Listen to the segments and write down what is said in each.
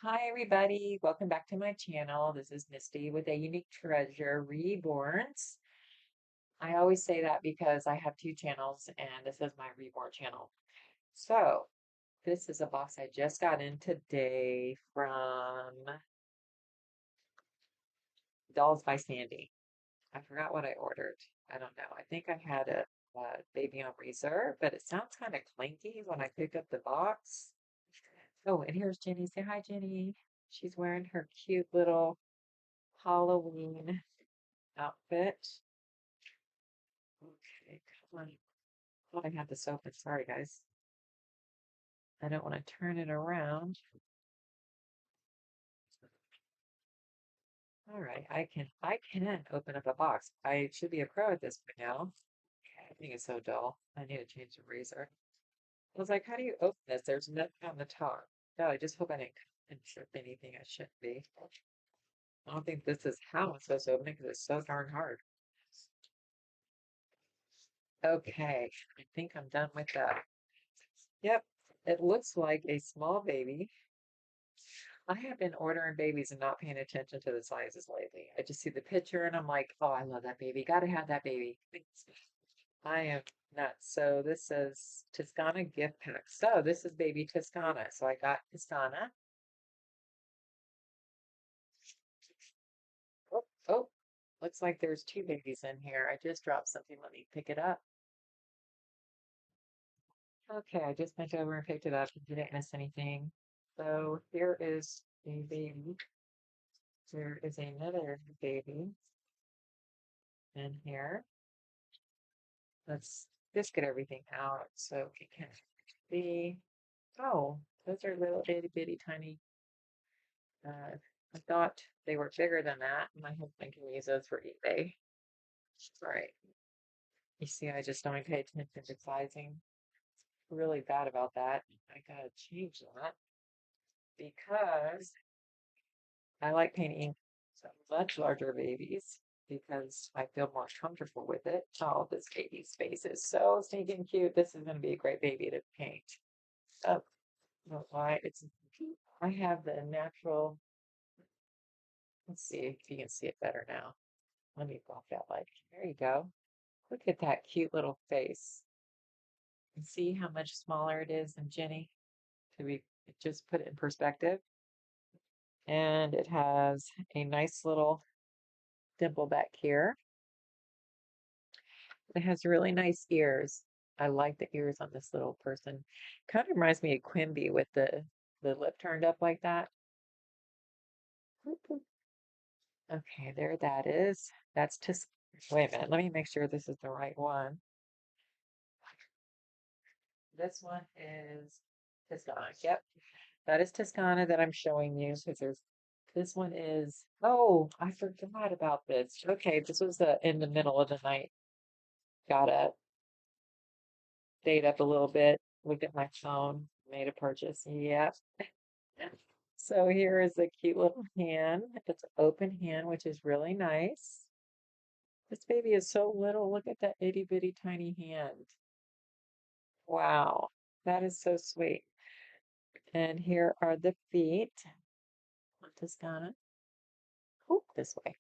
Hi, everybody. Welcome back to my channel. This is Misty with a Unique Treasure Reborns. I always say that because I have two channels and this is my Reborn channel. So, this is a box I just got in today from Dolls by Sandy. I forgot what I ordered. I don't know. I think I had a baby on reserve, but it sounds kind of clanky when I pick up the box. Oh, and here's Jenny. Say hi, Jenny. She's wearing her cute little Halloween outfit. Okay, come on. Thought I had this open. Sorry, guys. I don't want to turn it around. All right, I can open up a box. I should be a pro at this by now. I think it's so dull. I need to change the razor. I was like, how do you open this? There's nothing on the top. No, I just hope I didn't insert anything I shouldn't be. I don't think this is how I'm supposed to open it because it's so darn hard. Okay, I think I'm done with that. Yep, it looks like a small baby. I have been ordering babies and not paying attention to the sizes lately. I just see the picture and I'm like, oh, I love that baby. Gotta have that baby. I am nuts. So this is Toscana gift pack. So this is baby Toscana. So I got Toscana. Oh, oh, looks like there's two babies in here. I just dropped something. Let me pick it up. Okay, I just bent over and picked it up. Didn't miss anything. So here is a baby. There is another baby in here. Let's just get everything out so we can see. Oh, those are little itty bitty tiny. I thought they were bigger than that. My husband can use those for eBay. All right. You see, I just don't pay attention to sizing. Really bad about that. I gotta change that because I like painting some much larger babies because I feel more comfortable with it. Oh, this baby's face is so stinking cute. This is going to be a great baby to paint. Oh, no, why? I have the natural. Let's see if you can see it better now. Let me block that light. There you go. Look at that cute little face. And see how much smaller it is than Jenny? To be just put it in perspective. And it has a nice little dimple back here. It has really nice ears. I like the ears on this little person. Kind of reminds me of Quimby with the lip turned up like that. Okay, there that is. That's just, wait a minute, let me make sure this is the right one. This one is Toscana. Yep, that is Toscana that I'm showing you because this one is, oh, I forgot about this. Okay, this was in the middle of the night. Got up, stayed up a little bit, looked at my phone, made a purchase. Yep. So here is a cute little hand. It's an open hand, which is really nice. This baby is so little. Look at that itty bitty tiny hand. Wow, that is so sweet. And here are the feet. Toscana. Oh, this way.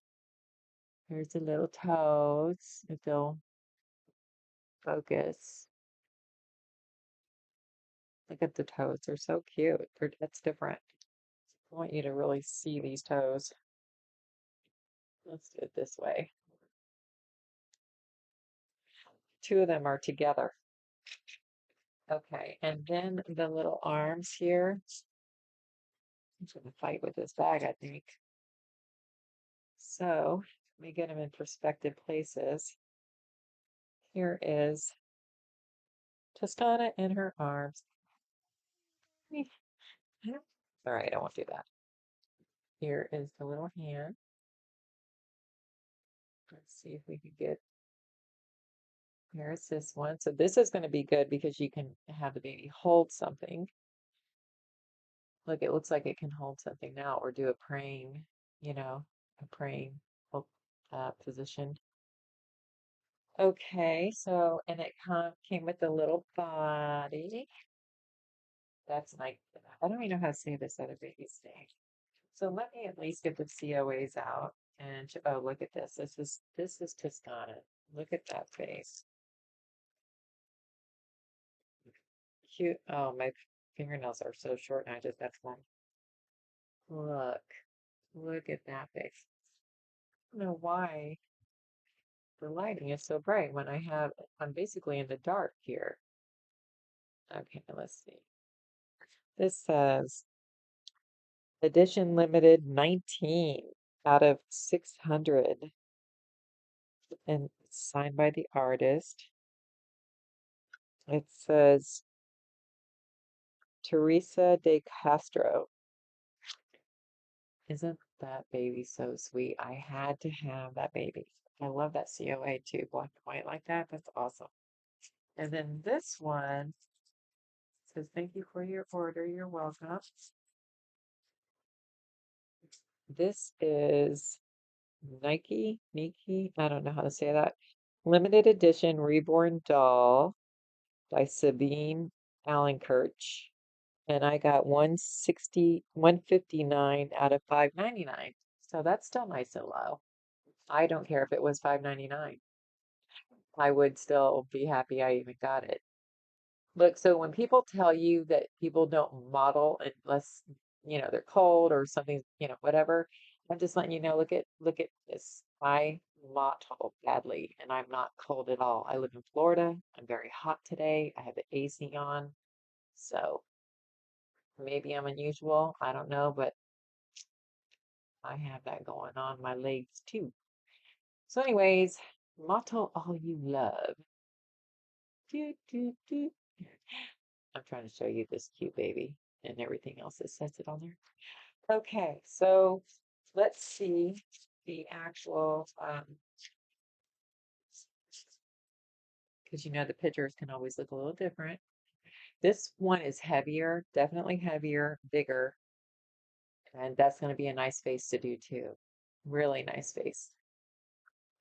Here's the little toes, if they'll focus. Look at the toes. They're so cute. That's different. I want you to really see these toes. Let's do it this way. Two of them are together. Okay, and then the little arms here. I'm going to fight with this bag, I think. So, let me get them in perspective places. Here is Toscana in her arms. All right, I won't do that. Here is the little hand. Let's see if we can get, here's this one. So this is going to be good because you can have the baby hold something. Look, it looks like it can hold something now or do a praying, a praying position. Okay, so, and it came with a little body. That's like, I don't even know how to say this other baby's name. So let me at least get the COAs out. And oh, look at this. This is Toscana. Look at that face. Cute. Oh, my fingernails are so short and I just that's one. Look. Look at that face. I don't know why the lighting is so bright when I'm basically in the dark here. Okay, let's see. This says edition limited 19 out of 600 and it's signed by the artist. It says Teresa de Castro. Isn't that baby so sweet? I had to have that baby. I love that COA too, black and white like that. That's awesome. And then this one says, thank you for your order. You're welcome. This is Nike, I don't know how to say that. Limited edition Reborn doll by Sabine Allenkirch. And I got 159 out of 599. So that's still nice and low. I don't care if it was 599. I would still be happy I even got it. Look, so when people tell you that people don't model unless, they're cold or something, whatever, I'm just letting you know, look at this. I model badly and I'm not cold at all. I live in Florida. I'm very hot today. I have the AC on. So maybe I'm unusual. I don't know, but I have that going on my legs too. So anyways, motto all you love. Do, do, do. I'm trying to show you this cute baby and everything else that says it on there. Okay, so let's see the actual, because the pictures can always look a little different. This one is heavier, definitely heavier, bigger, and that's going to be a nice face to do too. Really nice face.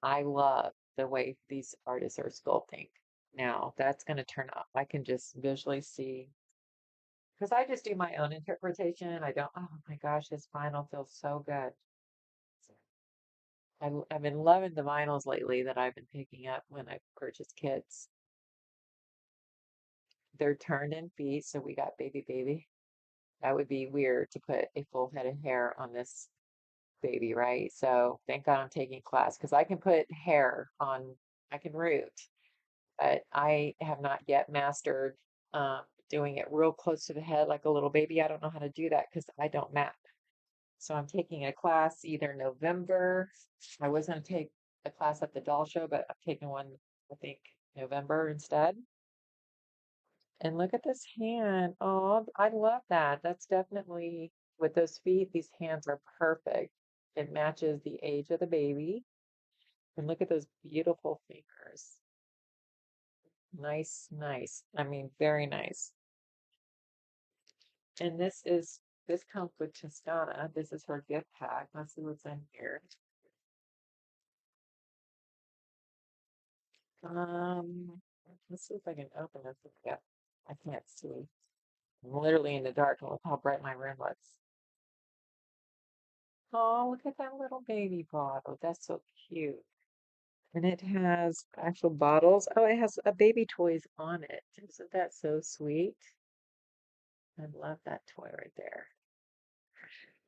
I love the way these artists are sculpting. Now, that's going to turn out. I can just visually see because I just do my own interpretation. I don't, oh my gosh, this vinyl feels so good. I've been loving the vinyls lately that I've been picking up when I purchase kits. They're turned in feet, so we got baby. That would be weird to put a full head of hair on this baby, right? So thank God I'm taking class because I can put hair on, I can root, but I have not yet mastered doing it real close to the head like a little baby. I don't know how to do that because I don't map. So I'm taking a class either November. I was going to take a class at the doll show, but I'm taking one, I think, November instead. And look at this hand. Oh, I love that. That's definitely, with those feet, these hands are perfect. It matches the age of the baby. And look at those beautiful fingers. Nice, nice. I mean, very nice. And this comes with Toscana. This is her gift pack. Let's see what's in here. Let's see if I can open this. Yeah, I can't see. I'm literally in the dark. Look how bright my room looks. Oh, look at that little baby bottle. That's so cute. And it has actual bottles. Oh, it has a baby toys on it. Isn't that so sweet? I love that toy right there.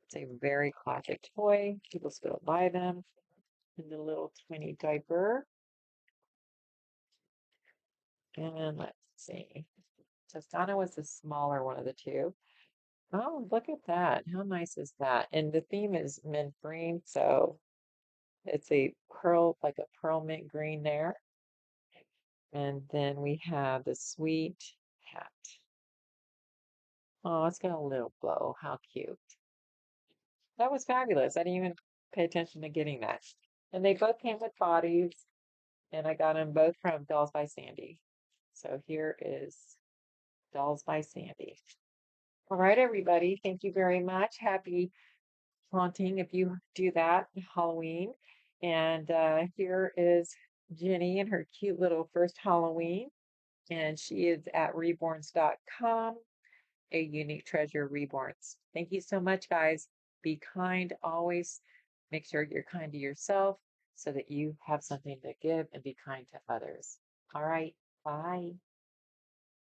It's a very classic toy. People still buy them in the little tiny diaper. And let's see. Tostana was the smaller one of the two. Oh, look at that. How nice is that? And the theme is mint green, so it's a pearl, like a pearl mint green there. And then we have the sweet hat. Oh, it's got a little bow. How cute. That was fabulous. I didn't even pay attention to getting that. And they both came with bodies, and I got them both from Dolls by Sandy. So here is Dolls by Sandy. All right, everybody. Thank you very much. Happy haunting if you do that Halloween. And here is Jenny and her cute little first Halloween. And she is at reborns.com. a Unique Treasure Reborns. Thank you so much, guys. Be kind always. Make sure you're kind to yourself so that you have something to give and be kind to others. All right. Bye.